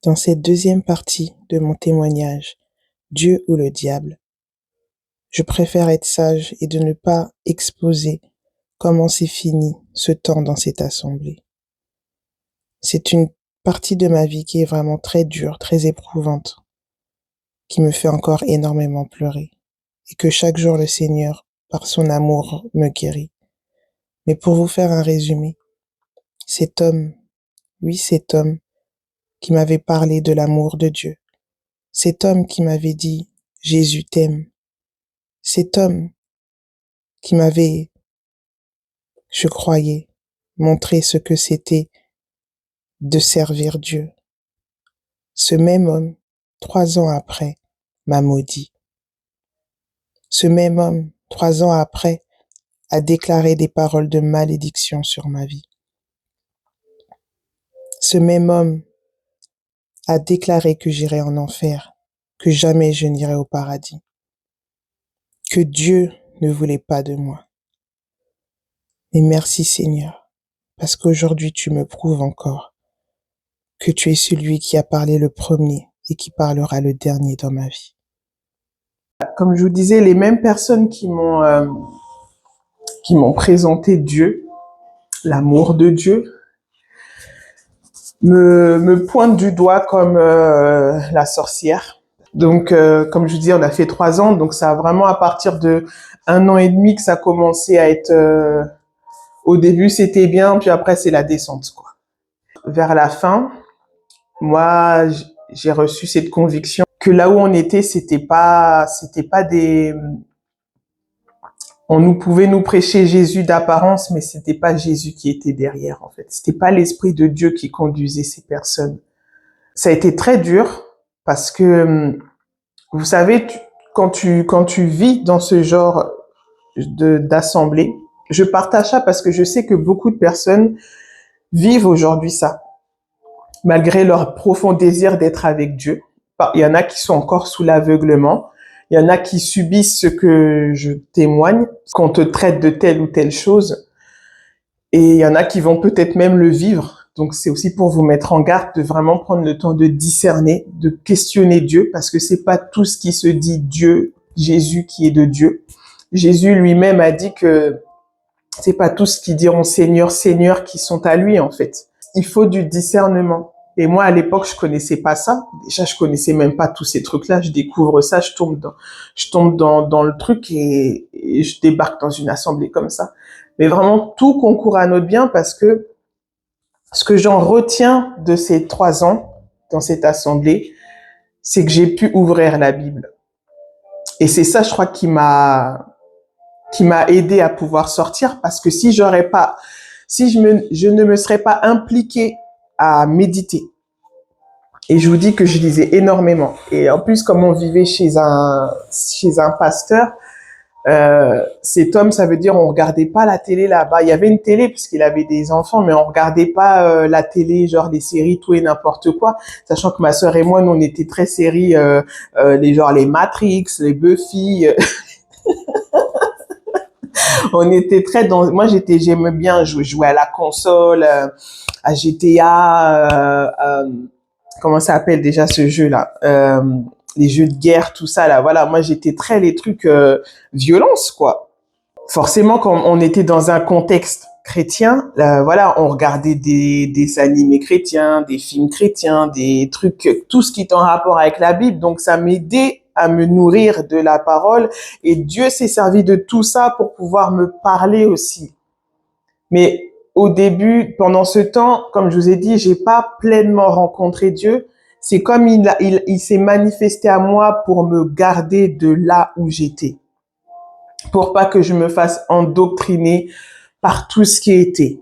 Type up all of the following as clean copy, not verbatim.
Dans cette deuxième partie de mon témoignage, Dieu ou le diable, je préfère être sage et de ne pas exposer comment c'est fini ce temps dans cette assemblée. C'est une partie de ma vie qui est vraiment très dure, très éprouvante, qui me fait encore énormément pleurer, et que chaque jour le Seigneur, par son amour, me guérit. Mais pour vous faire un résumé, cet homme, oui, cet homme qui m'avait parlé de l'amour de Dieu, cet homme qui m'avait dit « Jésus t'aime », cet homme qui m'avait, je croyais, montré ce que c'était de servir Dieu. Ce même homme, 3 ans après, m'a maudit. Ce même homme, 3 ans après, a déclaré des paroles de malédiction sur ma vie. Ce même homme a déclaré que j'irai en enfer, que jamais je n'irai au paradis, que Dieu ne voulait pas de moi. Mais merci Seigneur, parce qu'aujourd'hui tu me prouves encore que tu es celui qui a parlé le premier et qui parlera le dernier dans ma vie. Comme je vous disais, les mêmes personnes qui m'ont présenté Dieu, l'amour de Dieu, me pointent du doigt comme la sorcière. Donc, comme je vous dis, on a fait 3 ans, donc ça a vraiment à partir de 1 an et demi que ça a commencé à être... au début, c'était bien, puis après, c'est la descente, quoi. Vers la fin, moi, j'ai reçu cette conviction que là où on était, c'était pas des... On pouvait nous prêcher Jésus d'apparence, mais c'était pas Jésus qui était derrière, en fait. C'était pas l'Esprit de Dieu qui conduisait ces personnes. Ça a été très dur parce que, vous savez, quand tu vis dans ce genre d'assemblée, je partage ça parce que je sais que beaucoup de personnes vivent aujourd'hui ça, malgré leur profond désir d'être avec Dieu. Il y en a qui sont encore sous l'aveuglement. Il y en a qui subissent ce que je témoigne, qu'on te traite de telle ou telle chose. Et il y en a qui vont peut-être même le vivre. Donc, c'est aussi pour vous mettre en garde de vraiment prendre le temps de discerner, de questionner Dieu, parce que c'est pas tout ce qui se dit Dieu, Jésus qui est de Dieu. Jésus lui-même a dit que c'est pas tous qui diront Seigneur, Seigneur qui sont à lui, en fait. Il faut du discernement. Et moi, à l'époque, je connaissais pas ça. Déjà, je connaissais même pas tous ces trucs-là. Je découvre ça, je tombe dans le truc et je débarque dans une assemblée comme ça. Mais vraiment, tout concourt à notre bien parce que ce que j'en retiens de ces 3 ans dans cette assemblée, c'est que j'ai pu ouvrir la Bible. Et c'est ça, je crois, qui m'a aidé à pouvoir sortir parce que si je ne me serais pas impliquée à méditer, et je vous dis que je lisais énormément. Et en plus, comme on vivait chez un pasteur, cet homme, ça veut dire on regardait pas la télé là-bas. Il y avait une télé puisqu'il avait des enfants, mais on regardait pas la télé, genre les séries, tout et n'importe quoi. Sachant que ma sœur et moi, nous, on était très séries, les Matrix, les Buffy. On était très dans... Moi, j'aimais bien jouer à la console, à GTA, comment ça s'appelle déjà ce jeu-là, les jeux de guerre, tout ça, là. Voilà, moi, j'étais très les trucs violence, quoi. Forcément, quand on était dans un contexte chrétien, voilà, on regardait des animés chrétiens, des films chrétiens, des trucs, tout ce qui est en rapport avec la Bible. Donc, ça m'aidait à me nourrir de la parole et Dieu s'est servi de tout ça pour pouvoir me parler aussi. Mais au début, pendant ce temps, comme je vous ai dit, j'ai pas pleinement rencontré Dieu. C'est comme il s'est manifesté à moi pour me garder de là où j'étais, pour pas que je me fasse endoctriner par tout ce qui était.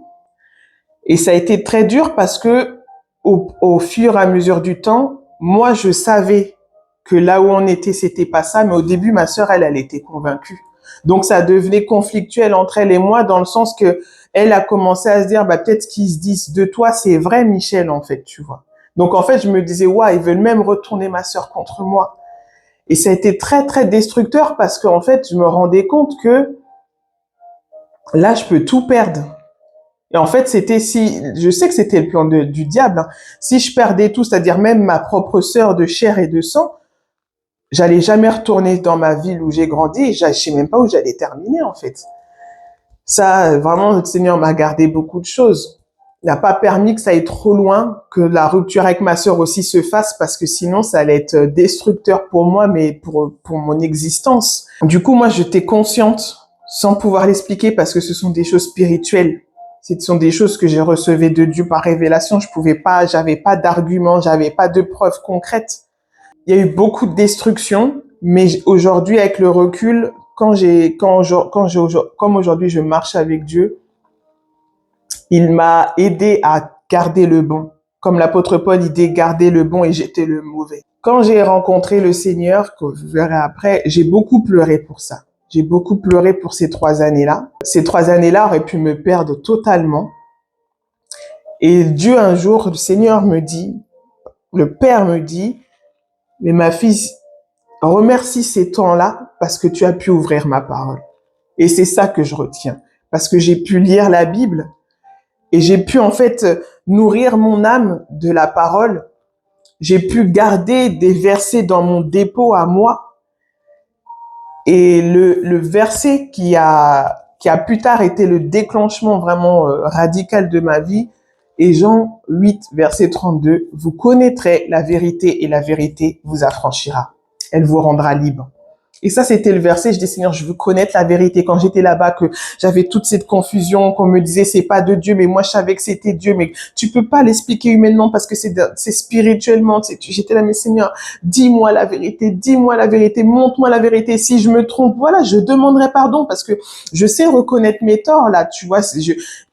Et ça a été très dur parce que au fur et à mesure du temps, moi, je savais que là où on était, c'était pas ça. Mais au début, ma sœur, elle était convaincue. Donc, ça devenait conflictuel entre elle et moi dans le sens que elle a commencé à se dire, peut-être ce qu'ils se disent de toi, c'est vrai, Michel, en fait, tu vois. Donc, en fait, je me disais, ouais, ils veulent même retourner ma sœur contre moi. Et ça a été très, très destructeur parce qu'en fait, je me rendais compte que là, je peux tout perdre. Et en fait, je sais que c'était le plan du diable, hein. Si je perdais tout, c'est-à-dire même ma propre sœur de chair et de sang, j'allais jamais retourner dans ma ville où j'ai grandi et je sais même pas où j'allais terminer, en fait. Ça, vraiment, le Seigneur m'a gardé beaucoup de choses. Il n'a pas permis que ça aille trop loin, que la rupture avec ma sœur aussi se fasse, parce que sinon, ça allait être destructeur pour moi, mais pour mon existence. Du coup, moi, j'étais consciente, sans pouvoir l'expliquer, parce que ce sont des choses spirituelles. Ce sont des choses que j'ai recevées de Dieu par révélation. J'avais pas d'arguments, j'avais pas de preuves concrètes. Il y a eu beaucoup de destruction, mais aujourd'hui, avec le recul, comme aujourd'hui je marche avec Dieu, il m'a aidé à garder le bon. Comme l'apôtre Paul, il dit garder le bon et jeter le mauvais. Quand j'ai rencontré le Seigneur, que je verrai après, j'ai beaucoup pleuré pour ça. J'ai beaucoup pleuré pour ces 3 années-là. Ces 3 années-là auraient pu me perdre totalement. Et Dieu, un jour, le Seigneur me dit, le Père me dit, mais ma fille, remercie ces temps-là parce que tu as pu ouvrir ma parole. Et c'est ça que je retiens. Parce que j'ai pu lire la Bible et j'ai pu en fait nourrir mon âme de la parole. J'ai pu garder des versets dans mon dépôt à moi. Et le verset qui a plus tard été le déclenchement vraiment radical de ma vie est Jean 8, verset 32. Vous connaîtrez la vérité et la vérité vous affranchira. Elle vous rendra libre. Et ça, c'était le verset. Je dis, Seigneur, je veux connaître la vérité. Quand j'étais là-bas, que j'avais toute cette confusion, qu'on me disait, c'est pas de Dieu, mais moi, je savais que c'était Dieu, mais tu peux pas l'expliquer humainement parce que c'est spirituellement. J'étais là, mais Seigneur, dis-moi la vérité, montre-moi la vérité. Si je me trompe, voilà, je demanderai pardon parce que je sais reconnaître mes torts, là, tu vois.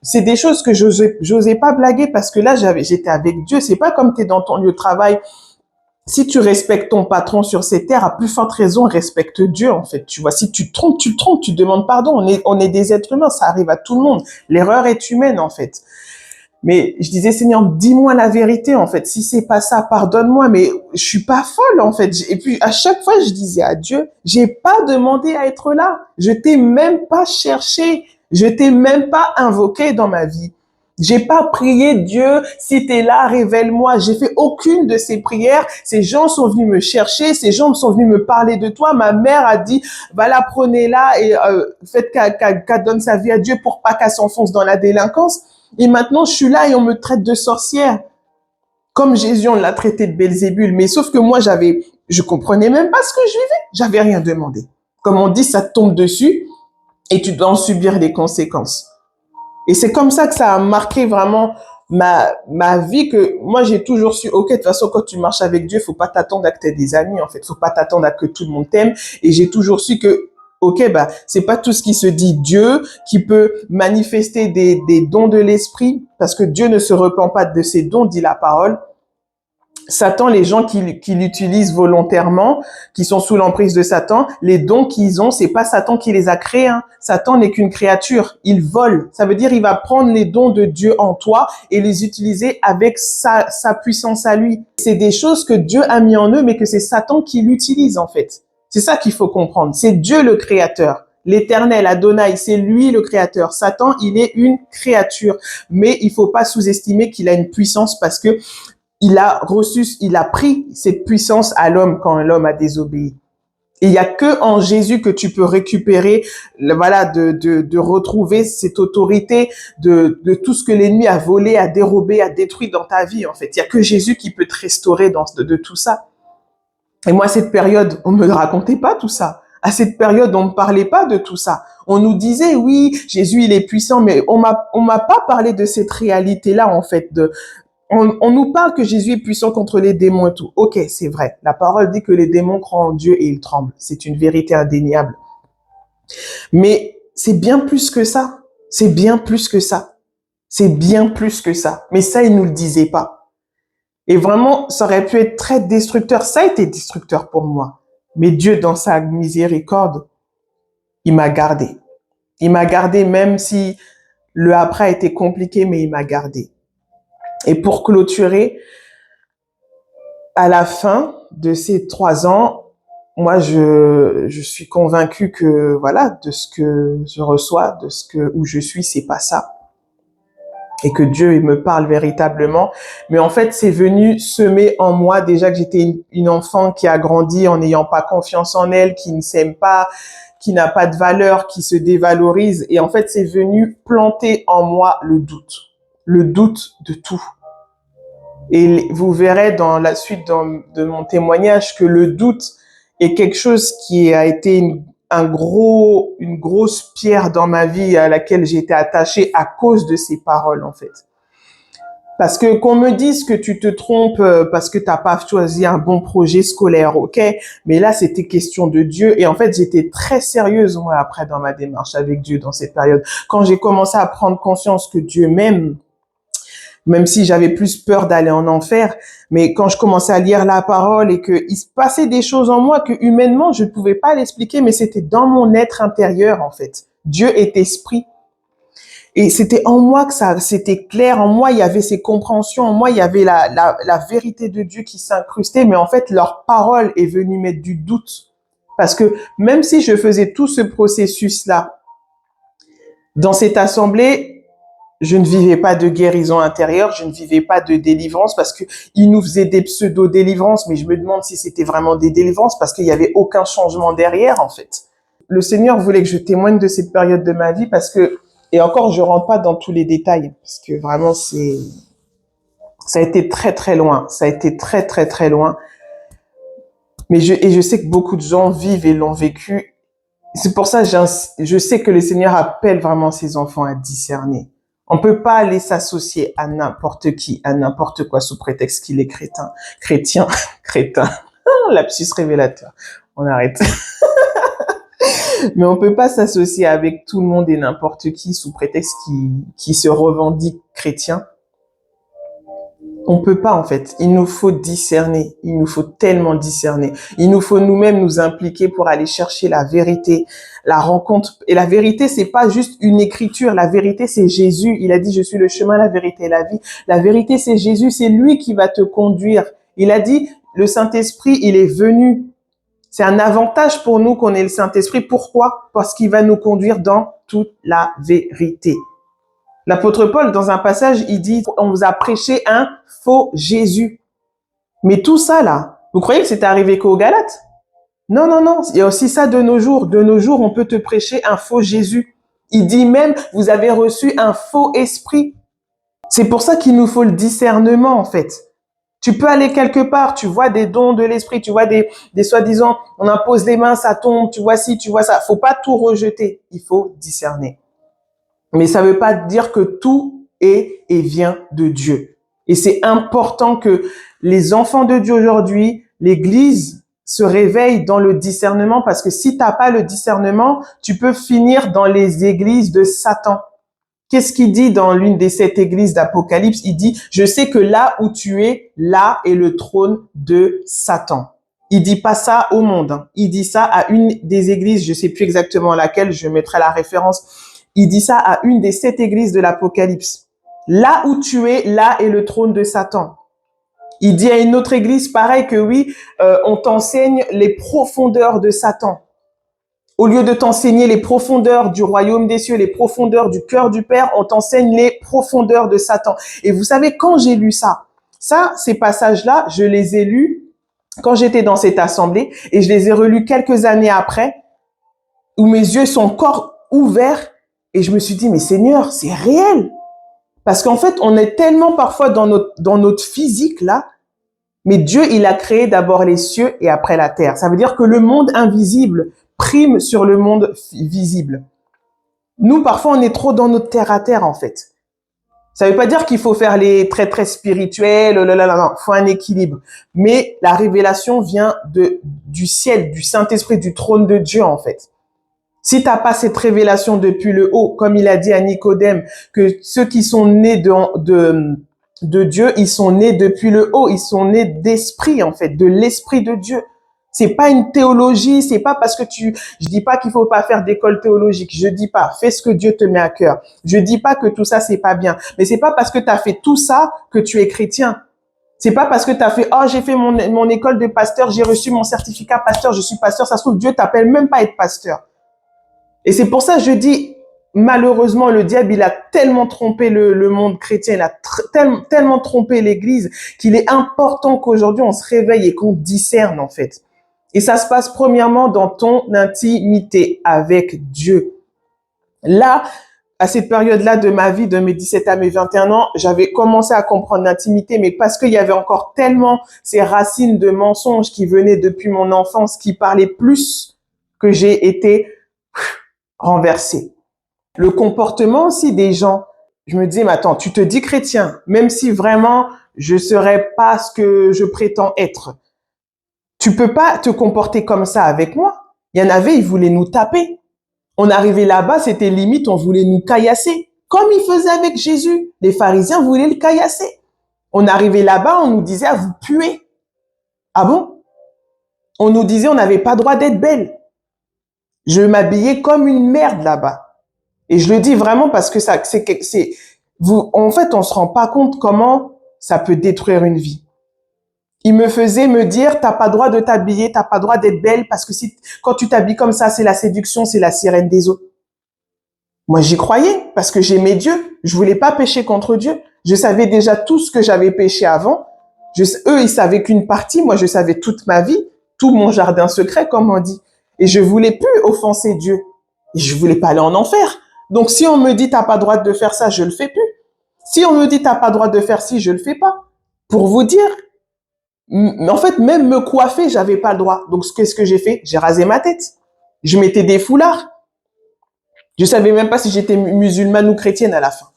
C'est des choses que j'osais pas blaguer parce que là, j'étais avec Dieu. C'est pas comme t'es dans ton lieu de travail. Si tu respectes ton patron sur ces terres, à plus forte raison, respecte Dieu, en fait. Tu vois, si tu te trompes, tu demandes pardon. On est des êtres humains, ça arrive à tout le monde. L'erreur est humaine, en fait. Mais je disais, Seigneur, dis-moi la vérité, en fait. Si c'est pas ça, pardonne-moi, mais je suis pas folle, en fait. Et puis, à chaque fois, je disais à Dieu, j'ai pas demandé à être là. Je t'ai même pas cherché. Je t'ai même pas invoqué dans ma vie. J'ai pas prié Dieu, si t'es là, révèle-moi. J'ai fait aucune de ces prières. Ces gens sont venus me chercher, ces gens sont venus me parler de toi. Ma mère a dit, voilà, prenez-la et faites qu'elle donne sa vie à Dieu pour pas qu'elle s'enfonce dans la délinquance. Et maintenant, je suis là et on me traite de sorcière. Comme Jésus, on l'a traité de Belzébul. Mais sauf que moi, je comprenais même pas ce que je vivais. J'avais rien demandé. Comme on dit, ça te tombe dessus et tu dois en subir les conséquences. Et c'est comme ça que ça a marqué vraiment ma vie, que moi j'ai toujours su, ok, de toute façon quand tu marches avec Dieu, faut pas t'attendre à que t'aies des amis, en fait, faut pas t'attendre à que tout le monde t'aime. Et j'ai toujours su que, ok, bah c'est pas tout ce qui se dit Dieu qui peut manifester des dons de l'esprit, parce que Dieu ne se repent pas de ses dons, dit la parole. Satan, les gens qui l'utilisent volontairement, qui sont sous l'emprise de Satan, les dons qu'ils ont, c'est pas Satan qui les a créés, hein. Satan n'est qu'une créature. Il vole. Ça veut dire, il va prendre les dons de Dieu en toi et les utiliser avec sa puissance à lui. C'est des choses que Dieu a mis en eux, mais que c'est Satan qui l'utilise, en fait. C'est ça qu'il faut comprendre. C'est Dieu le créateur. L'Éternel, Adonai, c'est lui le créateur. Satan, il est une créature. Mais il faut pas sous-estimer qu'il a une puissance, parce que il a pris cette puissance à l'homme quand l'homme a désobéi. Et il y a que en Jésus que tu peux récupérer, voilà, de retrouver cette autorité de tout ce que l'ennemi a volé, a dérobé, a détruit dans ta vie, en fait. Il y a que Jésus qui peut te restaurer de tout ça. Et moi, à cette période, on me racontait pas tout ça. À cette période, on me parlait pas de tout ça. On nous disait, oui, Jésus, il est puissant, mais on m'a pas parlé de cette réalité-là, en fait, on nous parle que Jésus est puissant contre les démons et tout. Ok, c'est vrai. La parole dit que les démons croient en Dieu et ils tremblent. C'est une vérité indéniable. Mais c'est bien plus que ça. C'est bien plus que ça. C'est bien plus que ça. Mais ça, il nous le disait pas. Et vraiment, ça aurait pu être très destructeur. Ça a été destructeur pour moi. Mais Dieu, dans sa miséricorde, il m'a gardé. Il m'a gardé même si le après a été compliqué, mais il m'a gardé. Et pour clôturer, à la fin de ces 3 ans, moi, je suis convaincue que, voilà, de ce que je reçois, où je suis, c'est pas ça. et que Dieu me parle véritablement. Mais en fait, c'est venu semer en moi déjà que j'étais une enfant qui a grandi en n'ayant pas confiance en elle, qui ne s'aime pas, qui n'a pas de valeur, qui se dévalorise. Et en fait, c'est venu planter en moi le doute de tout. Et vous verrez dans la suite de mon témoignage que le doute est quelque chose qui a été une grosse pierre dans ma vie à laquelle j'ai été attachée à cause de ces paroles, en fait. Parce que qu'on me dise que tu te trompes parce que t'as pas choisi un bon projet scolaire, ok, mais là c'était question de Dieu et en fait j'étais très sérieuse moi après dans ma démarche avec Dieu dans cette période. Quand j'ai commencé à prendre conscience que Dieu m'aime, même si j'avais plus peur d'aller en enfer, mais quand je commençais à lire la parole et que il se passait des choses en moi que humainement je ne pouvais pas l'expliquer, mais c'était dans mon être intérieur en fait. Dieu est esprit. Et c'était en moi que ça, c'était clair. En moi, il y avait ces compréhensions. En moi, il y avait la vérité de Dieu qui s'incrustait. Mais en fait, leur parole est venue mettre du doute. Parce que même si je faisais tout ce processus-là, dans cette assemblée, je ne vivais pas de guérison intérieure, je ne vivais pas de délivrance parce que ils nous faisaient des pseudo-délivrances, mais je me demande si c'était vraiment des délivrances parce qu'il y avait aucun changement derrière, en fait. Le Seigneur voulait que je témoigne de cette période de ma vie parce que, et encore, je rentre pas dans tous les détails parce que vraiment ça a été très, très loin. Ça a été très, très, très loin. Mais je sais que beaucoup de gens vivent et l'ont vécu. C'est pour ça que je sais que le Seigneur appelle vraiment ses enfants à discerner. On peut pas aller s'associer à n'importe qui, à n'importe quoi sous prétexte qu'il est chrétien, lapsus révélateur. On arrête. Mais on peut pas s'associer avec tout le monde et n'importe qui sous prétexte qui se revendique chrétien. On peut pas, en fait. Il nous faut discerner. Il nous faut tellement discerner. Il nous faut nous-mêmes nous impliquer pour aller chercher la vérité, la rencontre. Et la vérité, c'est pas juste une écriture. La vérité, c'est Jésus. Il a dit, je suis le chemin, la vérité et la vie. La vérité, c'est Jésus. C'est lui qui va te conduire. Il a dit, le Saint-Esprit, il est venu. C'est un avantage pour nous qu'on ait le Saint-Esprit. Pourquoi? Parce qu'il va nous conduire dans toute la vérité. L'apôtre Paul, dans un passage, il dit, on vous a prêché un faux Jésus. Mais tout ça, là, vous croyez que c'est arrivé qu'aux Galates? Non, non, non. Il y a aussi ça de nos jours. De nos jours, on peut te prêcher un faux Jésus. Il dit même, vous avez reçu un faux esprit. C'est pour ça qu'il nous faut le discernement, en fait. Tu peux aller quelque part, tu vois des dons de l'esprit, tu vois des soi-disant, on impose les mains, ça tombe, tu vois ci, tu vois ça. Faut pas tout rejeter. Il faut discerner. Mais ça veut pas dire que tout est et vient de Dieu. Et c'est important que les enfants de Dieu aujourd'hui, l'Église se réveille dans le discernement parce que si t'as pas le discernement, tu peux finir dans les églises de Satan. Qu'est-ce qu'il dit dans l'une des 7 églises d'Apocalypse? Il dit, je sais que là où tu es, là est le trône de Satan. Il dit pas ça au monde. Hein. Il dit ça à une des églises, je sais plus exactement laquelle, je mettrai la référence. Il dit ça à une des 7 églises de l'Apocalypse. Là où tu es, là est le trône de Satan. Il dit à une autre église, pareil que oui, on t'enseigne les profondeurs de Satan. Au lieu de t'enseigner les profondeurs du royaume des cieux, les profondeurs du cœur du Père, on t'enseigne les profondeurs de Satan. Et vous savez, quand j'ai lu ça, ces passages-là, je les ai lus quand j'étais dans cette assemblée et je les ai relus quelques années après, où mes yeux sont encore ouverts et je me suis dit, mais Seigneur, c'est réel. Parce qu'en fait, on est tellement parfois dans notre physique là, mais Dieu, il a créé d'abord les cieux et après la terre. Ça veut dire que le monde invisible prime sur le monde visible. Nous, parfois, on est trop dans notre terre à terre, en fait. Ça veut pas dire qu'il faut faire les très, très spirituels, non, faut un équilibre. Mais la révélation vient du ciel, du Saint-Esprit, du trône de Dieu, en fait. Si t'as pas cette révélation depuis le haut, comme il a dit à Nicodème, que ceux qui sont nés de Dieu, ils sont nés depuis le haut, ils sont nés d'esprit, en fait, de l'esprit de Dieu. C'est pas une théologie, c'est pas parce que je dis pas qu'il faut pas faire d'école théologique, je dis pas, fais ce que Dieu te met à cœur. Je dis pas que tout ça c'est pas bien, mais c'est pas parce que tu as fait tout ça que tu es chrétien. C'est pas parce que tu as fait j'ai fait mon école de pasteur, j'ai reçu mon certificat pasteur, je suis pasteur, ça se trouve Dieu t'appelle même pas à être pasteur. Et c'est pour ça que je dis malheureusement, le diable, il a tellement trompé le monde chrétien, il a tellement trompé l'Église qu'il est important qu'aujourd'hui, on se réveille et qu'on discerne, en fait. Et ça se passe premièrement dans ton intimité avec Dieu. Là, à cette période-là de ma vie, de mes 17 à mes 21 ans, j'avais commencé à comprendre l'intimité, mais parce qu'il y avait encore tellement ces racines de mensonges qui venaient depuis mon enfance, qui parlaient plus, que j'ai été renversée. Le comportement aussi des gens, je me disais, mais attends, tu te dis chrétien, même si vraiment je serais pas ce que je prétends être. Tu peux pas te comporter comme ça avec moi. Il y en avait, ils voulaient nous taper. On arrivait là-bas, c'était limite, on voulait nous caillasser. Comme ils faisaient avec Jésus. Les pharisiens voulaient le caillasser. On arrivait là-bas, on nous disait, ah, vous puez. Ah bon? On nous disait, on n'avait pas droit d'être belle. Je m'habillais comme une merde là-bas. Et je le dis vraiment parce que en fait, on se rend pas compte comment ça peut détruire une vie. Il me faisait me dire, t'as pas droit de t'habiller, t'as pas droit d'être belle parce que quand tu t'habilles comme ça, c'est la séduction, c'est la sirène des eaux. Moi, j'y croyais parce que j'aimais Dieu. Je voulais pas pécher contre Dieu. Je savais déjà tout ce que j'avais péché avant. Eux, ils savaient qu'une partie. Moi, je savais toute ma vie, tout mon jardin secret, comme on dit. Et je voulais plus offenser Dieu. Et je voulais pas aller en enfer. Donc, si on me dit, t'as pas droit de faire ça, je le fais plus. Si on me dit, t'as pas droit de faire ci, je le fais pas. Pour vous dire, en fait, même me coiffer, j'avais pas le droit. Donc, qu'est-ce que j'ai fait? J'ai rasé ma tête. Je mettais des foulards. Je savais même pas si j'étais musulmane ou chrétienne à la fin.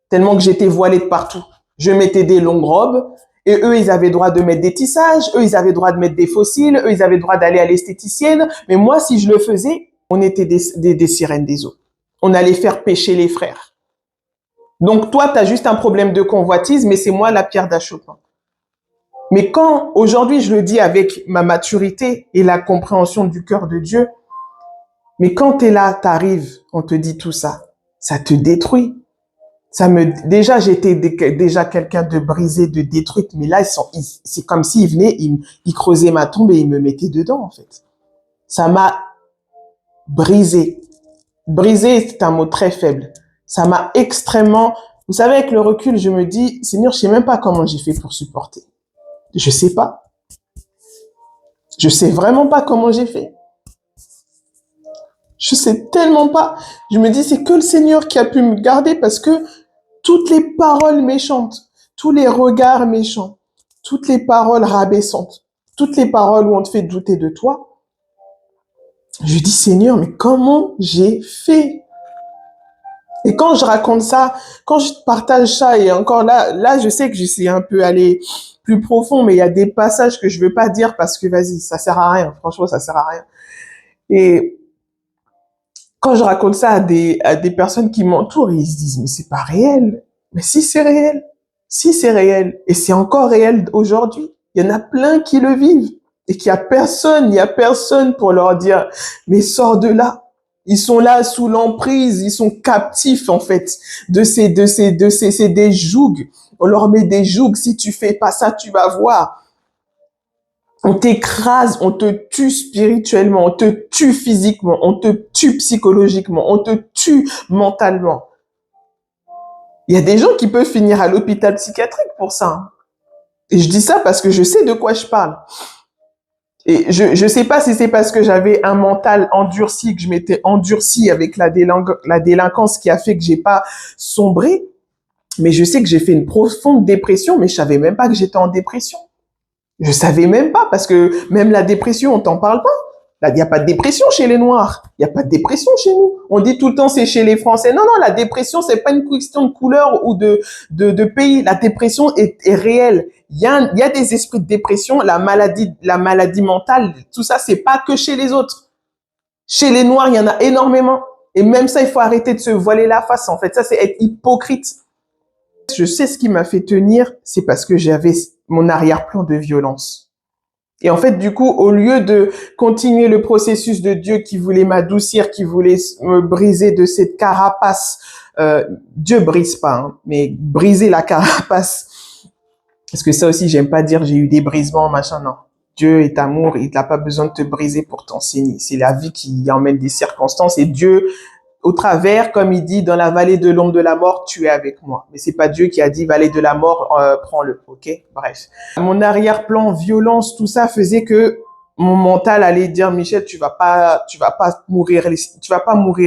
Tellement que j'étais voilée de partout. Je mettais des longues robes. Et eux, ils avaient droit de mettre des tissages. Eux, ils avaient droit de mettre des fossiles. Eux, ils avaient droit d'aller à l'esthéticienne. Mais moi, si je le faisais, on était des sirènes des eaux. On allait faire pécher les frères. Donc, toi, tu as juste un problème de convoitise, mais c'est moi la pierre d'achoppement. Mais quand, aujourd'hui, je le dis avec ma maturité et la compréhension du cœur de Dieu, mais quand tu es là, tu arrives, on te dit tout ça, ça te détruit. Déjà, j'étais déjà quelqu'un de brisé, de détruite, mais là, c'est comme s'ils venaient, ils creusaient ma tombe et ils me mettaient dedans, en fait. Ça m'a brisé. Brisé, c'est un mot très faible. Ça m'a extrêmement, vous savez, avec le recul, je me dis, Seigneur, je sais même pas comment j'ai fait pour supporter. Je sais pas. Je sais vraiment pas comment j'ai fait. Je sais tellement pas. Je me dis, c'est que le Seigneur qui a pu me garder parce que toutes les paroles méchantes, tous les regards méchants, toutes les paroles rabaissantes, toutes les paroles où on te fait douter de toi, je dis, Seigneur, mais comment j'ai fait? Et quand je raconte ça, quand je partage ça, et encore là, je sais que je suis un peu allé plus profond, mais il y a des passages que je veux pas dire parce que vas-y, ça sert à rien. Franchement, ça sert à rien. Et quand je raconte ça à des personnes qui m'entourent, ils se disent, mais c'est pas réel. Mais si c'est réel. Si c'est réel. Et c'est encore réel aujourd'hui. Il y en a plein qui le vivent. Et qu'il y a personne pour leur dire, mais sors de là. Ils sont là sous l'emprise, ils sont captifs, en fait, c'est des jougs. On leur met des jougs. Si tu fais pas ça, tu vas voir. On t'écrase, on te tue spirituellement, on te tue physiquement, on te tue psychologiquement, on te tue mentalement. Il y a des gens qui peuvent finir à l'hôpital psychiatrique pour ça. Et je dis ça parce que je sais de quoi je parle. Et je sais pas si c'est parce que j'avais un mental endurci, que je m'étais endurci avec la délinquance qui a fait que j'ai pas sombré. Mais je sais que j'ai fait une profonde dépression, mais je savais même pas que j'étais en dépression. Je savais même pas parce que même la dépression, on t'en parle pas. Là, il n'y a pas de dépression chez les Noirs. Il n'y a pas de dépression chez nous. On dit tout le temps c'est chez les Français. Non, non, la dépression, c'est pas une question de couleur ou de pays. La dépression est réelle. Il y a des esprits de dépression, la maladie mentale, tout ça, c'est pas que chez les autres. Chez les Noirs, il y en a énormément. Et même ça, il faut arrêter de se voiler la face. En fait, ça, c'est être hypocrite. Je sais ce qui m'a fait tenir, c'est parce que j'avais mon arrière-plan de violence. Et en fait, du coup, au lieu de continuer le processus de Dieu qui voulait m'adoucir, qui voulait me briser de cette carapace, Dieu brise pas, hein, mais briser la carapace. Parce que ça aussi, j'aime pas dire j'ai eu des brisements, machin, non. Dieu est amour, il n'a pas besoin de te briser pour t'enseigner. C'est la vie qui emmène des circonstances et Dieu, au travers, comme il dit, dans la vallée de l'ombre de la mort, tu es avec moi. Mais c'est pas Dieu qui a dit vallée de la mort, prends-le, ok? Bref. Mon arrière-plan, violence, tout ça faisait que mon mental allait dire, Michel, tu vas pas mourir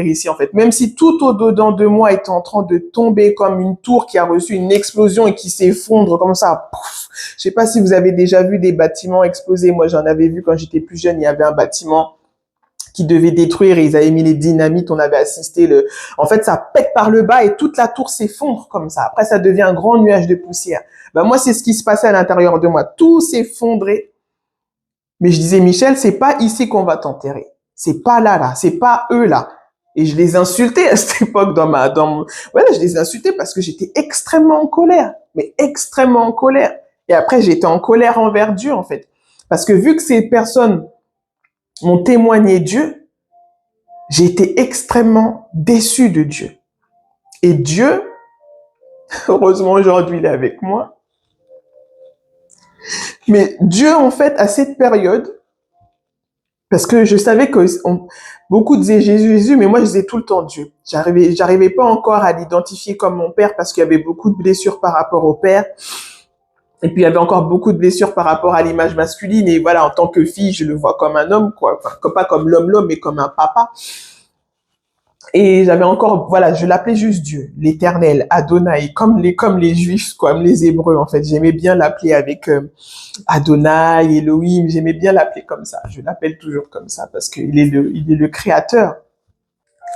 ici, en fait. Même si tout au-dedans de moi est en train de tomber comme une tour qui a reçu une explosion et qui s'effondre comme ça. Pouf. Je sais pas si vous avez déjà vu des bâtiments exploser. Moi, j'en avais vu quand j'étais plus jeune. Il y avait un bâtiment qui devait détruire et ils avaient mis les dynamites. On avait assisté en fait, ça pète par le bas et toute la tour s'effondre comme ça. Après, ça devient un grand nuage de poussière. Ben, moi, c'est ce qui se passait à l'intérieur de moi. Tout s'effondrait. Mais je disais, Michel, c'est pas ici qu'on va t'enterrer. C'est pas là. C'est pas eux, là. Et je les insultais à cette époque voilà, je les insultais parce que j'étais extrêmement en colère. Mais extrêmement en colère. Et après, j'étais en colère envers Dieu, en fait. Parce que vu que ces personnes m'ont témoigné Dieu, j'ai été extrêmement déçu de Dieu. Et Dieu, heureusement aujourd'hui, il est avec moi. Mais Dieu, en fait, à cette période, parce que je savais que beaucoup disaient Jésus, mais moi, je disais tout le temps Dieu. J'arrivais pas encore à l'identifier comme mon père parce qu'il y avait beaucoup de blessures par rapport au père. Et puis, il y avait encore beaucoup de blessures par rapport à l'image masculine. Et voilà, en tant que fille, je le vois comme un homme, quoi. Enfin, pas comme l'homme, mais comme un papa. Et j'avais encore, voilà, je l'appelais juste Dieu, l'Éternel, Adonai, comme les Juifs, comme les Hébreux, en fait. J'aimais bien l'appeler avec Adonai, Elohim, j'aimais bien l'appeler comme ça. Je l'appelle toujours comme ça parce qu'il il est le créateur.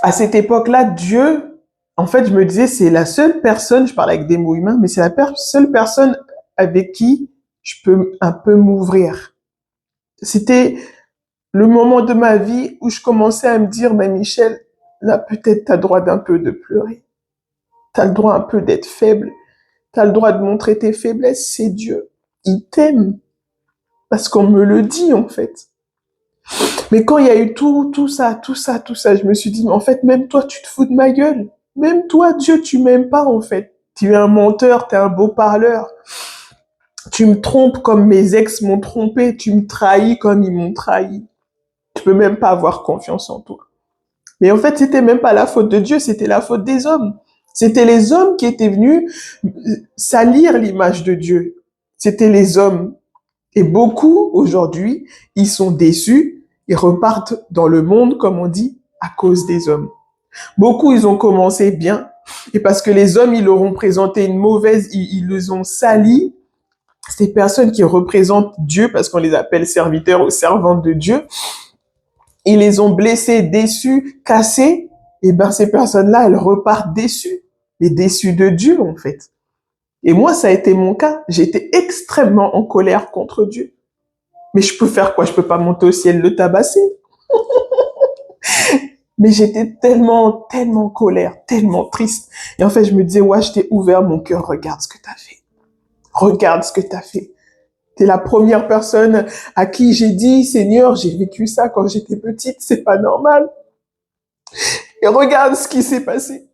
À cette époque-là, Dieu, en fait, je me disais, c'est la seule personne, je parle avec des mots humains, mais c'est la seule personne avec qui je peux un peu m'ouvrir. C'était le moment de ma vie où je commençais à me dire, mais Michel, là, peut-être t'as le droit d'un peu de pleurer. T'as le droit un peu d'être faible. T'as le droit de montrer tes faiblesses. C'est Dieu. Il t'aime. Parce qu'on me le dit, en fait. Mais quand il y a eu tout ça, je me suis dit, mais en fait, même toi, tu te fous de ma gueule. Même toi, Dieu, tu m'aimes pas, en fait. Tu es un menteur, tu es un beau parleur. Tu me trompes comme mes ex m'ont trompé. Tu me trahis comme ils m'ont trahi. Tu peux même pas avoir confiance en toi. Mais en fait, c'était même pas la faute de Dieu, c'était la faute des hommes. C'était les hommes qui étaient venus salir l'image de Dieu. C'était les hommes. Et beaucoup, aujourd'hui, ils sont déçus, ils repartent dans le monde, comme on dit, à cause des hommes. Beaucoup, ils ont commencé bien, et parce que les hommes, ils leur ont présenté une mauvaise, ils les ont salis, ces personnes qui représentent Dieu, parce qu'on les appelle serviteurs ou servantes de Dieu, ils les ont blessés, déçus, cassés, et ben ces personnes-là, elles repartent déçues, mais déçues de Dieu, en fait. Et moi, ça a été mon cas. J'étais extrêmement en colère contre Dieu. Mais je peux faire quoi? Je peux pas monter au ciel le tabasser. Mais j'étais tellement en colère, tellement triste. Et en fait, je me disais, ouais, je t'ai ouvert mon cœur, regarde ce que t'as fait. Regarde ce que t'as fait. T'es la première personne à qui j'ai dit, Seigneur, j'ai vécu ça quand j'étais petite, c'est pas normal. Et regarde ce qui s'est passé.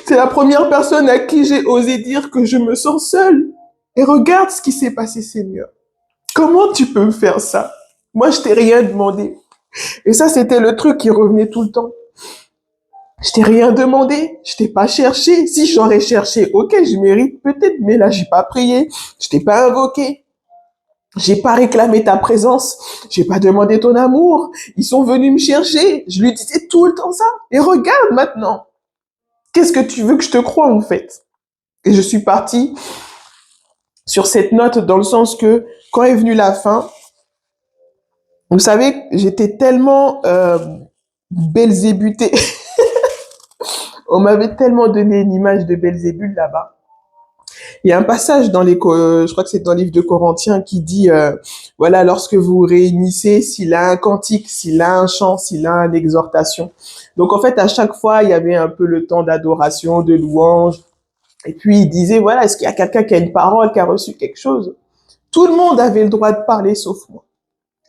C'est la première personne à qui j'ai osé dire que je me sens seule. Et regarde ce qui s'est passé, Seigneur. Comment tu peux me faire ça? Moi, je t'ai rien demandé. Et ça, c'était le truc qui revenait tout le temps. Je t'ai rien demandé, je t'ai pas cherché. Si j'aurais cherché, ok, je mérite peut-être, mais là, j'ai pas prié, je t'ai pas invoqué. J'ai pas réclamé ta présence, j'ai pas demandé ton amour. Ils sont venus me chercher, je lui disais tout le temps ça. Et regarde maintenant. Qu'est-ce que tu veux que je te croie, en fait? Et je suis partie sur cette note dans le sens que quand est venue la fin, vous savez, j'étais tellement belzébutée. On m'avait tellement donné une image de Belzébul là-bas. Il y a un passage dans je crois que c'est dans le livre de Corinthiens qui dit, voilà, lorsque vous réunissez, s'il a un cantique, s'il a un chant, s'il a une exhortation. Donc en fait, à chaque fois, il y avait un peu le temps d'adoration, de louange. Et puis il disait, voilà, est-ce qu'il y a quelqu'un qui a une parole, qui a reçu quelque chose? Tout le monde avait le droit de parler sauf moi.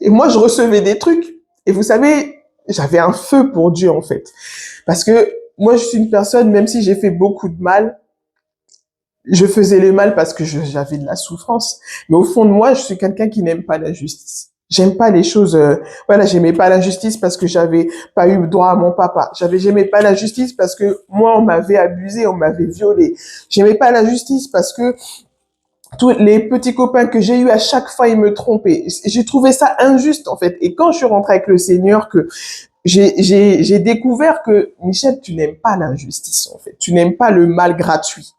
Et moi, je recevais des trucs. Et vous savez, j'avais un feu pour Dieu, en fait. Parce que moi, je suis une personne, même si j'ai fait beaucoup de mal, je faisais le mal parce que j'avais de la souffrance. Mais au fond de moi, je suis quelqu'un qui n'aime pas la justice. J'aime pas les choses, voilà, j'aimais pas la justice parce que j'avais pas eu droit à mon papa. J'aimais pas la justice parce que moi, on m'avait abusé, on m'avait violé. J'aimais pas la justice parce que tous les petits copains que j'ai eus, à chaque fois, ils me trompaient. J'ai trouvé ça injuste, en fait. Et quand je suis rentrée avec le Seigneur, que j'ai découvert que, Michel, tu n'aimes pas l'injustice, en fait. Tu n'aimes pas le mal gratuit.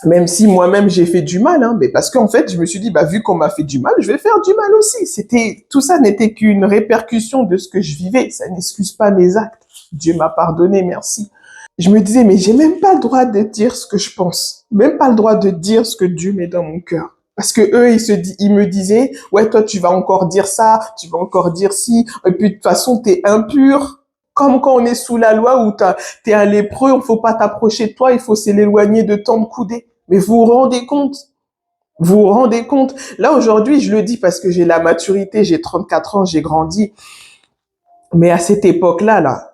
Même si moi-même j'ai fait du mal, hein, mais parce qu'en fait, je me suis dit, bah, vu qu'on m'a fait du mal, je vais faire du mal aussi. Tout ça n'était qu'une répercussion de ce que je vivais. Ça n'excuse pas mes actes. Dieu m'a pardonné, merci. Je me disais, mais j'ai même pas le droit de dire ce que je pense. Même pas le droit de dire ce que Dieu met dans mon cœur. Parce que eux, ils me disaient, ouais, toi, tu vas encore dire ça, tu vas encore dire ci, et puis de toute façon, t'es impur. Comme quand on est sous la loi où t'es un lépreux, il faut pas t'approcher de toi, il faut s'éloigner de tant de coudées. Mais vous vous rendez compte? Vous vous rendez compte? Là, aujourd'hui, je le dis parce que j'ai la maturité, j'ai 34 ans, j'ai grandi. Mais à cette époque-là, là,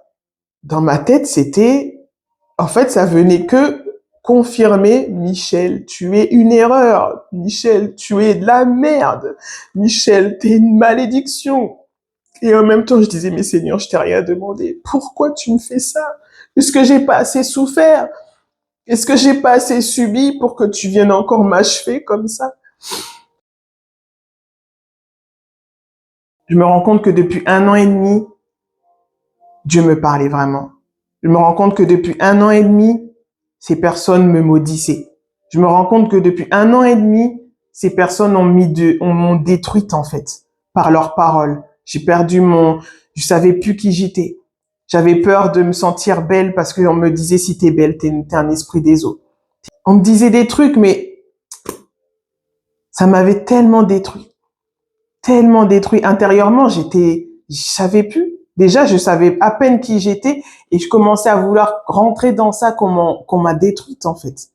dans ma tête, en fait, ça venait que confirmer, Michel, tu es une erreur. Michel, tu es de la merde. Michel, t'es une malédiction. Et en même temps, je disais, mais Seigneur, je t'ai rien demandé. Pourquoi tu me fais ça? Est-ce que j'ai pas assez souffert? Est-ce que j'ai pas assez subi pour que tu viennes encore m'achever comme ça? Je me rends compte que depuis 1 an et demi, Dieu me parlait vraiment. Je me rends compte que depuis 1 an et demi, ces personnes me maudissaient. Je me rends compte que depuis 1 an et demi, ces personnes m'ont détruite en fait, par leurs paroles. Je savais plus qui j'étais. J'avais peur de me sentir belle parce qu'on me disait si t'es belle, t'es un esprit des eaux. On me disait des trucs, mais ça m'avait tellement détruit intérieurement. Je savais plus. Déjà, je savais à peine qui j'étais et je commençais à vouloir rentrer dans ça qu'on m'a détruite en fait,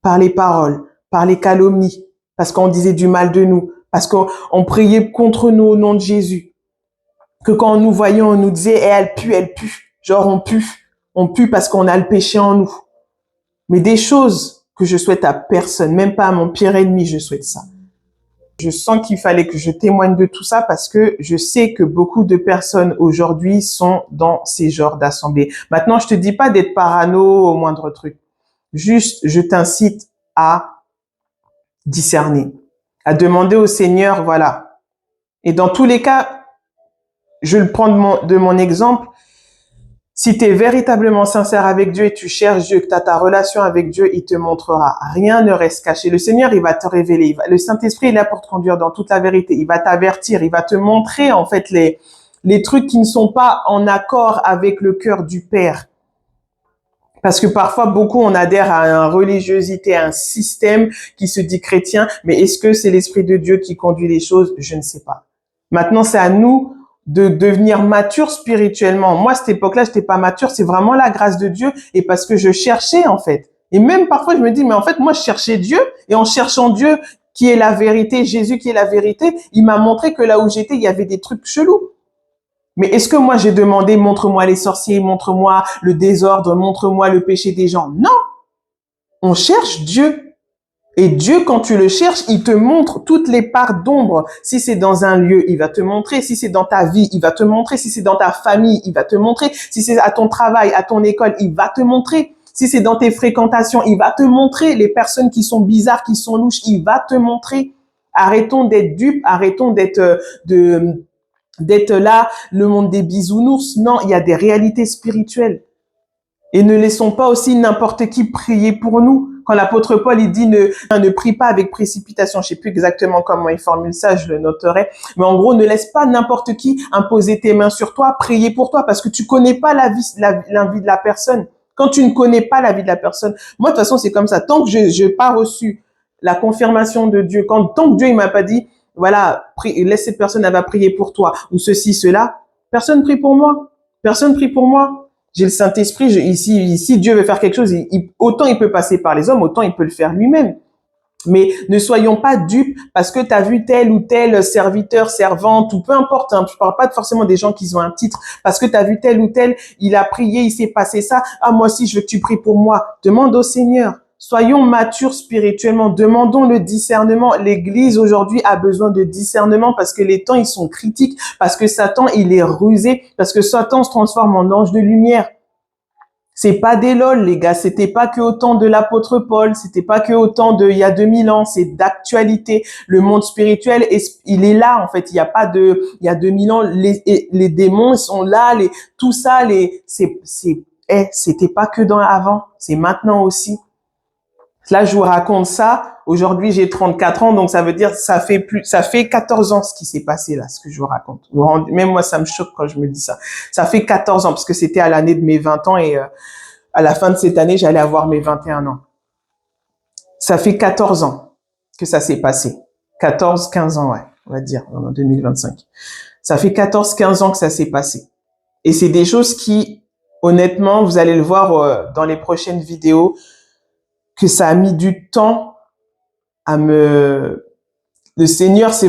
par les paroles, par les calomnies, parce qu'on disait du mal de nous, parce qu'on priait contre nous au nom de Jésus, que quand on nous voyait, on nous disait eh, elle pue, genre on pue parce qu'on a le péché en nous. Mais des choses que je souhaite à personne, même pas à mon pire ennemi, je souhaite ça. Je sens qu'il fallait que je témoigne de tout ça parce que je sais que beaucoup de personnes aujourd'hui sont dans ces genres d'assemblées. Maintenant, je te dis pas d'être parano au moindre truc. Juste, je t'incite à discerner, à demander au Seigneur, voilà. Et dans tous les cas, je le prends de mon exemple. Si tu es véritablement sincère avec Dieu et tu cherches Dieu, que tu as ta relation avec Dieu, il te montrera. Rien ne reste caché. Le Seigneur, il va te révéler. Le Saint-Esprit est là pour te conduire dans toute la vérité. Il va t'avertir. Il va te montrer, en fait, les trucs qui ne sont pas en accord avec le cœur du Père. Parce que parfois, beaucoup, on adhère à une religiosité, à un système qui se dit chrétien. Mais est-ce que c'est l'Esprit de Dieu qui conduit les choses? Je ne sais pas. Maintenant, c'est à nous de devenir mature spirituellement. Moi, à cette époque-là, j'étais pas mature. C'est vraiment la grâce de Dieu et parce que je cherchais, en fait. Et même parfois, je me dis, mais en fait, moi, je cherchais Dieu et en cherchant Dieu, qui est la vérité, Jésus qui est la vérité, il m'a montré que là où j'étais, il y avait des trucs chelous. Mais est-ce que moi, j'ai demandé, montre-moi les sorciers, montre-moi le désordre, montre-moi le péché des gens? Non. On cherche Dieu. Et Dieu, quand tu le cherches, il te montre toutes les parts d'ombre. Si c'est dans un lieu, il va te montrer. Si c'est dans ta vie, il va te montrer. Si c'est dans ta famille, il va te montrer. Si c'est à ton travail, à ton école, il va te montrer. Si c'est dans tes fréquentations, il va te montrer. Les personnes qui sont bizarres, qui sont louches, il va te montrer. Arrêtons d'être dupes, arrêtons d'être là, le monde des bisounours. Non, il y a des réalités spirituelles. Et ne laissons pas aussi n'importe qui prier pour nous. Quand l'apôtre Paul, il dit ne prie pas avec précipitation. Je sais plus exactement comment il formule ça, je le noterai. Mais en gros, ne laisse pas n'importe qui imposer tes mains sur toi, prier pour toi, parce que tu connais pas la vie de la personne. Quand tu ne connais pas la vie de la personne, moi, de toute façon, c'est comme ça. Tant que je n'ai pas reçu la confirmation de Dieu, tant que Dieu, il m'a pas dit, voilà, laisse cette personne, elle va prier pour toi, ou ceci, cela, personne prie pour moi. Personne prie pour moi. J'ai le Saint-Esprit, ici, Dieu veut faire quelque chose, autant il peut passer par les hommes, autant il peut le faire lui-même. Mais ne soyons pas dupes parce que tu as vu tel ou tel serviteur, servante, ou peu importe, hein, je parle pas forcément des gens qui ont un titre, parce que tu as vu tel ou tel, il a prié, il s'est passé ça, ah moi aussi je veux que tu pries pour moi. Demande au Seigneur. Soyons matures spirituellement. Demandons le discernement. L'Église aujourd'hui a besoin de discernement parce que les temps, ils sont critiques, parce que Satan, il est rusé, parce que Satan se transforme en ange de lumière. C'est pas des lol, les gars. C'était pas que au temps de l'apôtre Paul. C'était pas que au temps de il y a 2000 ans. C'est d'actualité. Le monde spirituel, il est là, en fait. Il y a pas de, il y a 2000 ans, les démons, ils sont là, tout ça, c'était pas que dans avant. C'est maintenant aussi. Là, je vous raconte ça. Aujourd'hui, j'ai 34 ans, donc ça veut dire ça fait 14 ans ce qui s'est passé là, ce que je vous raconte. Même moi, ça me choque quand je me dis ça. Ça fait 14 ans parce que c'était à l'année de mes 20 ans et à la fin de cette année, j'allais avoir mes 21 ans. Ça fait 14 ans que ça s'est passé. 14, 15 ans, ouais, on va dire, en 2025. Ça fait 14, 15 ans que ça s'est passé. Et c'est des choses qui, honnêtement, vous allez le voir dans les prochaines vidéos, que ça a mis du temps à me... Le Seigneur, c'est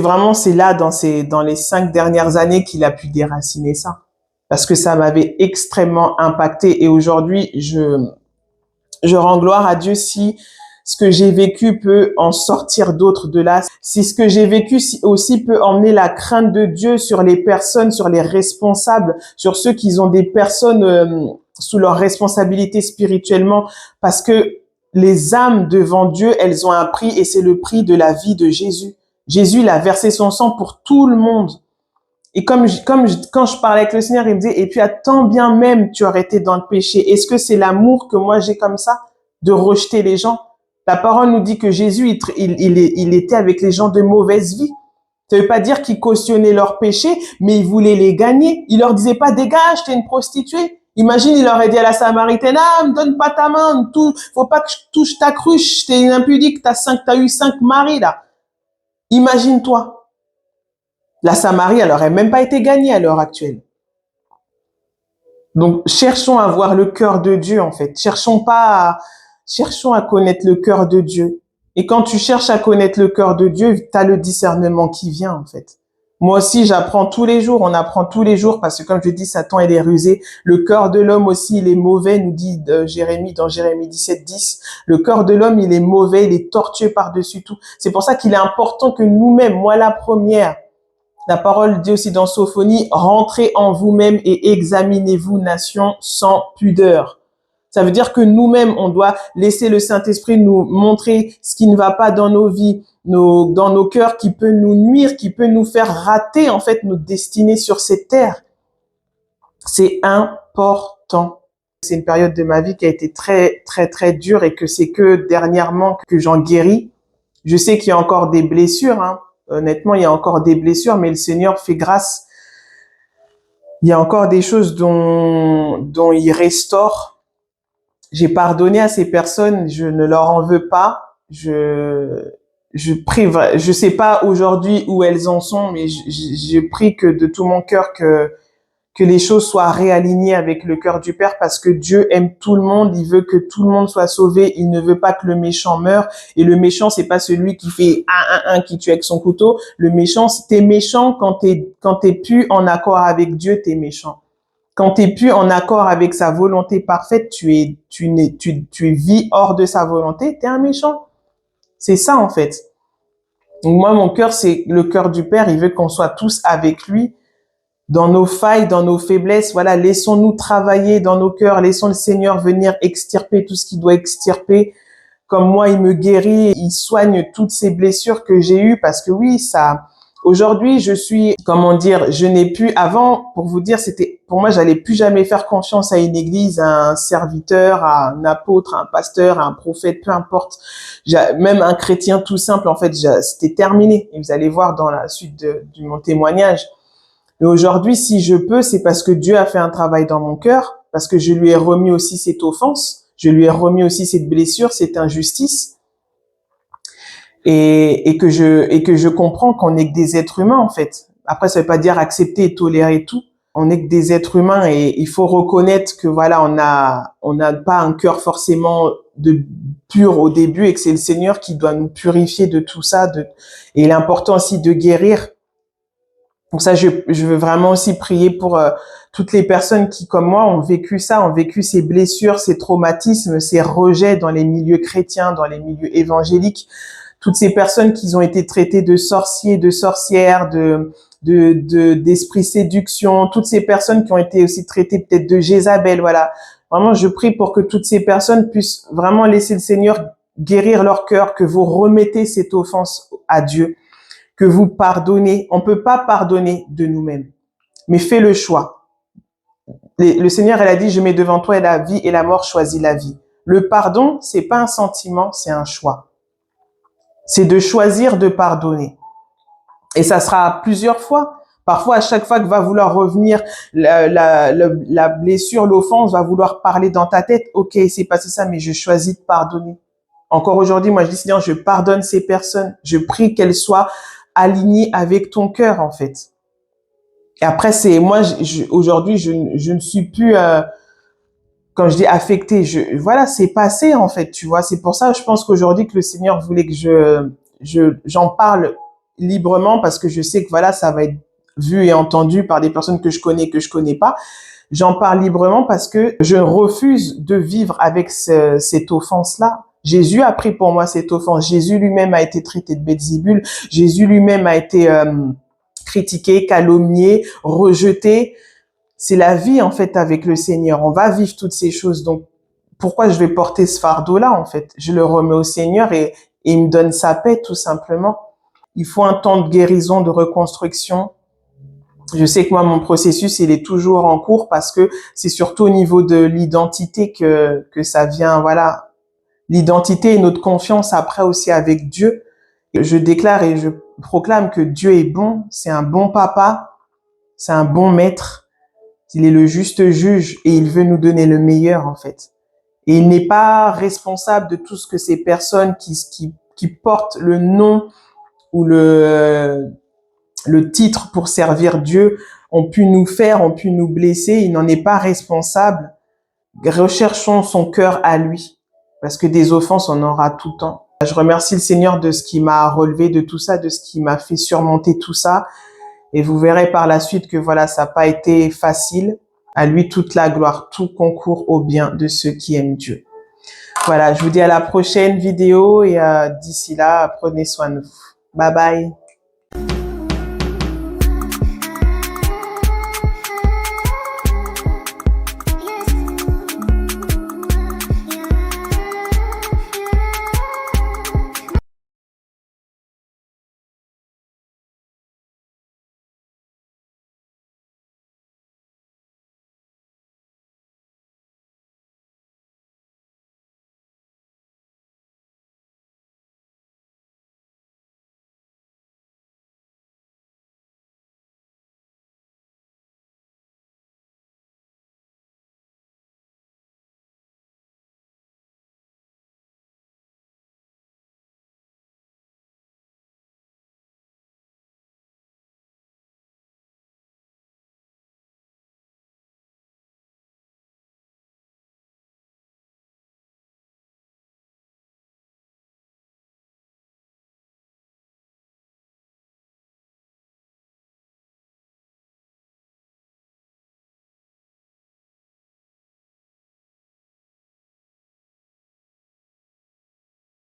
là dans les 5 dernières années qu'il a pu déraciner ça. Parce que ça m'avait extrêmement impacté. Et aujourd'hui, je rends gloire à Dieu si ce que j'ai vécu peut en sortir d'autres de là. Si ce que j'ai vécu aussi peut emmener la crainte de Dieu sur les personnes, sur les responsables, sur ceux qui ont des personnes sous leur responsabilité spirituellement. Parce que les âmes devant Dieu, elles ont un prix et c'est le prix de la vie de Jésus. Jésus, il a versé son sang pour tout le monde. Et quand je parlais avec le Seigneur, il me disait, et puis à tant bien même tu aurais été dans le péché. Est-ce que c'est l'amour que moi j'ai comme ça, de rejeter les gens? La parole nous dit que Jésus, il était avec les gens de mauvaise vie. Ça veut pas dire qu'il cautionnait leurs péchés, mais il voulait les gagner. Il leur disait pas, dégage, t'es une prostituée. Imagine, il aurait dit à la Samaritaine, me donne pas ta main, faut pas que je touche ta cruche, t'es une impudique, t'as eu 5 maris, là. Imagine-toi. La Samarie, elle aurait même pas été gagnée à l'heure actuelle. Donc, cherchons à voir le cœur de Dieu, en fait. Cherchons à connaître le cœur de Dieu. Et quand tu cherches à connaître le cœur de Dieu, tu as le discernement qui vient, en fait. Moi aussi, j'apprends tous les jours, on apprend tous les jours, parce que comme je dis, Satan, il est rusé. Le cœur de l'homme aussi, il est mauvais, nous dit Jérémie, dans Jérémie 17, 10. Le cœur de l'homme, il est mauvais, il est tortueux par-dessus tout. C'est pour ça qu'il est important que nous-mêmes, moi la première, la parole dit aussi dans Sophonie, rentrez en vous-même et examinez-vous, nation, sans pudeur. Ça veut dire que nous-mêmes, on doit laisser le Saint-Esprit nous montrer ce qui ne va pas dans nos vies, dans nos cœurs, qui peut nous nuire, qui peut nous faire rater, en fait, notre destinée sur cette terre. C'est important. C'est une période de ma vie qui a été très, très, très dure et que c'est que dernièrement que j'en guéris. Je sais qu'il y a encore des blessures, hein. Honnêtement, il y a encore des blessures, mais le Seigneur fait grâce. Il y a encore des choses dont il restaure. J'ai pardonné à ces personnes, je ne leur en veux pas. Je prie, je sais pas aujourd'hui où elles en sont, mais je prie que de tout mon cœur que les choses soient réalignées avec le cœur du Père, parce que Dieu aime tout le monde, il veut que tout le monde soit sauvé, il ne veut pas que le méchant meure, et le méchant, c'est pas celui qui fait qui tue avec son couteau. Le méchant, t'es méchant quand t'es plus en accord avec Dieu, t'es méchant. Quand t'es plus en accord avec sa volonté parfaite, tu vis hors de sa volonté, t'es un méchant. C'est ça, en fait. Donc moi, mon cœur, c'est le cœur du Père, il veut qu'on soit tous avec lui, dans nos failles, dans nos faiblesses. Voilà, laissons-nous travailler dans nos cœurs, laissons le Seigneur venir extirper tout ce qu'il doit extirper. Comme moi, il me guérit, il soigne toutes ces blessures que j'ai eues, parce que oui, aujourd'hui, je n'ai plus, avant, pour vous dire, pour moi, j'allais plus jamais faire confiance à une église, à un serviteur, à un apôtre, à un pasteur, à un prophète, peu importe. Même un chrétien tout simple, en fait, c'était terminé. Et vous allez voir dans la suite de mon témoignage. Mais aujourd'hui, si je peux, c'est parce que Dieu a fait un travail dans mon cœur, parce que je lui ai remis aussi cette offense, je lui ai remis aussi cette blessure, cette injustice. Et que je comprends qu'on est que des êtres humains, en fait. Après, ça veut pas dire accepter et tolérer tout. On est que des êtres humains et il faut reconnaître que voilà, on n'a pas un cœur forcément pur au début et que c'est le Seigneur qui doit nous purifier de tout ça. Et il est important aussi de guérir Donc ça, je veux vraiment aussi prier pour toutes les personnes qui, comme moi, ont vécu ça, ont vécu ces blessures, ces traumatismes, ces rejets dans les milieux chrétiens, dans les milieux évangéliques. Toutes ces personnes qui ont été traitées de sorciers, de sorcières, d'esprits séduction, toutes ces personnes qui ont été aussi traitées peut-être de Jézabel, voilà. Vraiment, je prie pour que toutes ces personnes puissent vraiment laisser le Seigneur guérir leur cœur, que vous remettez cette offense à Dieu, que vous pardonnez. On peut pas pardonner de nous-mêmes, mais fais le choix. Le Seigneur, elle a dit, je mets devant toi la vie et la mort, choisis la vie. Le pardon, c'est pas un sentiment, c'est un choix. C'est de choisir de pardonner. Et ça sera plusieurs fois. Parfois, à chaque fois que va vouloir revenir la blessure, l'offense, va vouloir parler dans ta tête. Ok, c'est passé ça, mais je choisis de pardonner. Encore aujourd'hui, moi, je dis, Seigneur, je pardonne ces personnes. Je prie qu'elles soient alignées avec ton cœur, en fait. Et après, c'est moi, aujourd'hui, je ne suis plus, quand je dis affectée, voilà, c'est passé, en fait, tu vois. C'est pour ça, je pense qu'aujourd'hui, que le Seigneur voulait que j'en parle librement, parce que je sais que, voilà, ça va être vu et entendu par des personnes que je connais pas. J'en parle librement parce que je refuse de vivre avec cette offense-là. Jésus a pris pour moi cette offense. Jésus lui-même a été traité de Belzébul. Jésus lui-même a été critiqué, calomnié, rejeté. C'est la vie, en fait, avec le Seigneur. On va vivre toutes ces choses. Donc, pourquoi je vais porter ce fardeau-là, en fait? Je le remets au Seigneur et il me donne sa paix, tout simplement. Il faut un temps de guérison, de reconstruction. Je sais que moi, mon processus, il est toujours en cours parce que c'est surtout au niveau de l'identité que ça vient, voilà. L'identité et notre confiance après aussi avec Dieu. Je déclare et je proclame que Dieu est bon. C'est un bon papa. C'est un bon maître. Il est le juste juge et il veut nous donner le meilleur, en fait. Et il n'est pas responsable de tout ce que ces personnes qui portent le nom ou le titre pour servir Dieu ont pu nous faire, ont pu nous blesser. Il n'en est pas responsable. Recherchons son cœur à lui, parce que des offenses, on en aura tout le temps. Je remercie le Seigneur de ce qui m'a relevé de tout ça, de ce qui m'a fait surmonter tout ça. Et vous verrez par la suite que voilà, ça n'a pas été facile. À lui toute la gloire, tout concourt au bien de ceux qui aiment Dieu. Voilà, je vous dis à la prochaine vidéo et d'ici là, prenez soin de vous. Bye bye.